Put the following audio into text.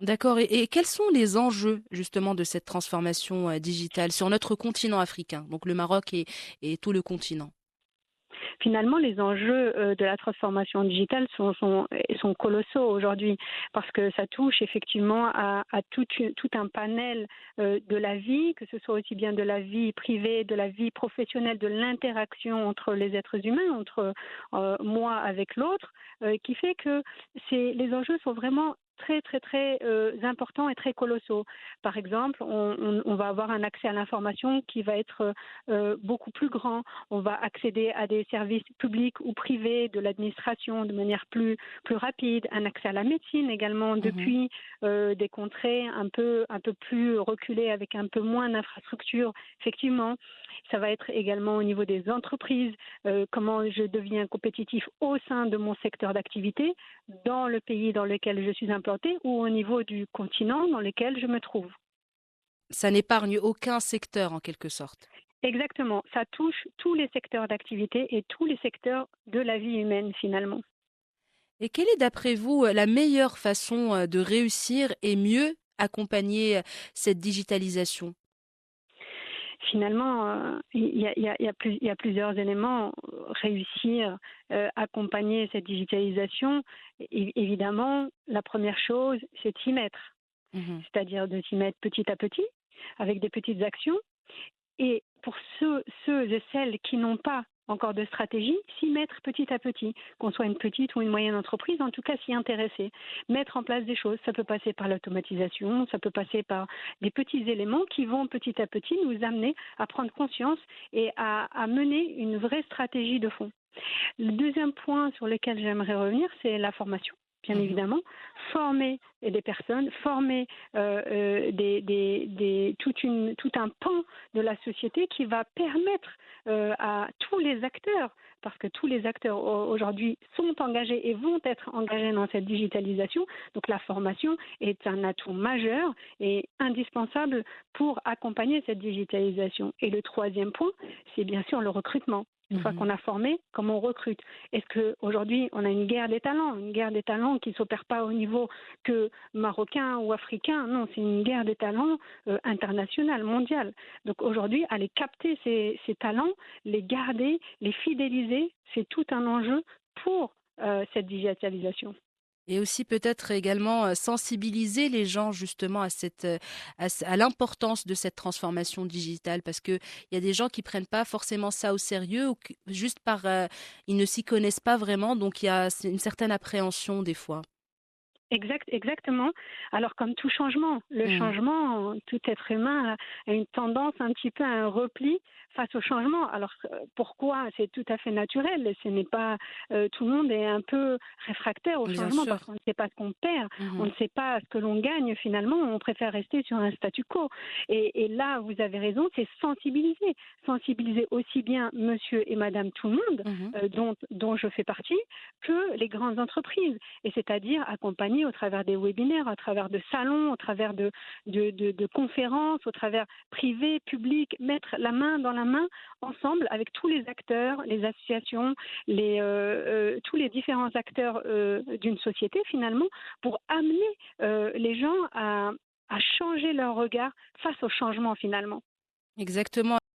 D'accord. Et quels sont les enjeux justement de cette transformation digitale sur notre continent africain, donc le Maroc et tout le continent? Finalement, les enjeux de la transformation digitale sont colossaux aujourd'hui parce que ça touche effectivement à tout un panel de la vie, que ce soit aussi bien de la vie privée, de la vie professionnelle, de l'interaction entre les êtres humains, entre moi avec l'autre, qui fait que les enjeux sont vraiment très très très importants et très colossaux. Par exemple, on va avoir un accès à l'information qui va être beaucoup plus grand. On va accéder à des services publics ou privés de l'administration de manière plus rapide, un accès à la médecine également Mhm. depuis des contrées un peu plus reculées avec un peu moins d'infrastructures. Effectivement, ça va être également au niveau des entreprises, comment je deviens compétitif au sein de mon secteur d'activité, dans le pays dans lequel je suis implanté ou au niveau du continent dans lequel je me trouve. Ça n'épargne aucun secteur en quelque sorte. Exactement, ça touche tous les secteurs d'activité et tous les secteurs de la vie humaine finalement. Et quelle est d'après vous la meilleure façon de réussir et mieux accompagner cette digitalisation? Finalement, il y a plusieurs éléments. Réussir, accompagner cette digitalisation, évidemment, la première chose, c'est de s'y mettre. Mhm. C'est-à-dire de s'y mettre petit à petit, avec des petites actions. Et pour ceux et celles qui n'ont pas encore de stratégie, s'y mettre petit à petit, qu'on soit une petite ou une moyenne entreprise, en tout cas s'y intéresser, mettre en place des choses. Ça peut passer par l'automatisation, ça peut passer par des petits éléments qui vont petit à petit nous amener à prendre conscience et à mener une vraie stratégie de fond. Le deuxième point sur lequel j'aimerais revenir, c'est la formation. Bien Mhm. évidemment, former des personnes, former tout un pan de la société qui va permettre à tous les acteurs, parce que tous les acteurs aujourd'hui sont engagés et vont être engagés dans cette digitalisation, donc la formation est un atout majeur et indispensable pour accompagner cette digitalisation. Et le troisième point, c'est bien sûr le recrutement. Une fois Mhm. qu'on a formé, comment on recrute? Est-ce qu'aujourd'hui, on a une guerre des talents qui ne s'opère pas au niveau que marocain ou africain? Non, c'est une guerre des talents internationale, mondiale. Donc aujourd'hui, aller capter ces talents, les garder, les fidéliser, c'est tout un enjeu pour cette digitalisation. Et aussi peut-être également sensibiliser les gens justement à à l'importance de cette transformation digitale parce que il y a des gens qui prennent pas forcément ça au sérieux ou juste ils ne s'y connaissent pas vraiment donc il y a une certaine appréhension des fois. Exactement. Alors comme tout changement, le Mm. changement, tout être humain a une tendance un petit peu à un repli face au changement. Alors pourquoi? C'est tout à fait naturel. Ce n'est pas tout le monde est un peu réfractaire au Bien changement parce sûr. qu'on ne sait pas ce qu'on perd, on Mhm. ne sait pas ce que l'on gagne finalement. On préfère rester sur un statu quo. Et là, vous avez raison, c'est sensibiliser aussi bien Monsieur et Madame tout le monde Mhm. dont je fais partie que les grandes entreprises et c'est-à-dire accompagner au travers des webinaires, au travers de salons, au travers de conférences, au travers privés, publics, mettre la main dans la main ensemble avec tous les acteurs, les associations, tous les différents acteurs d'une société finalement, pour amener les gens à changer leur regard face au changement finalement. Exactement.